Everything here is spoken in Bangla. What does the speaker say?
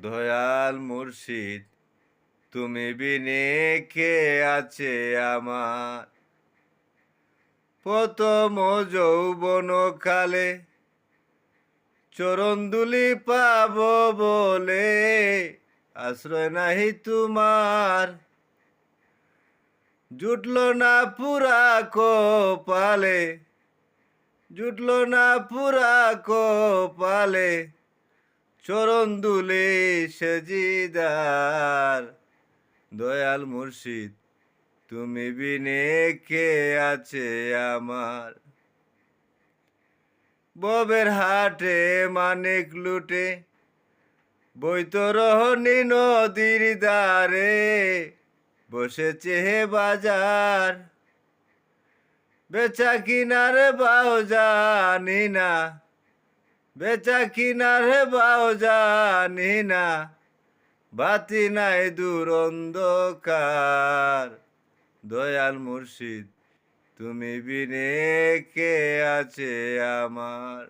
দয়াল মুর্শিদ তুমি বিনে কে আছে আমার। প্রথম যৌবন কালে চরণদুলি পাব বলে আশ্রয় নাহি তোমার। জুটল না পুরা কপালে, জুটল না পুরা কপালে চরণ দুলে সেজিদার। দয়াল মুর্শিদ তুমি বিনে কে আছে আমার। ববের হাটে মানিক লুটে বৈতরণী নদীর দ্বারে বসেছে বাজার। বেচা কিনার বাও জানি না, বেচা কিনার বাও জানি না, বাতি নাই দূর অন্ধকার। দয়াল মুর্শিদ তুমি বিনে কে আছে আমার।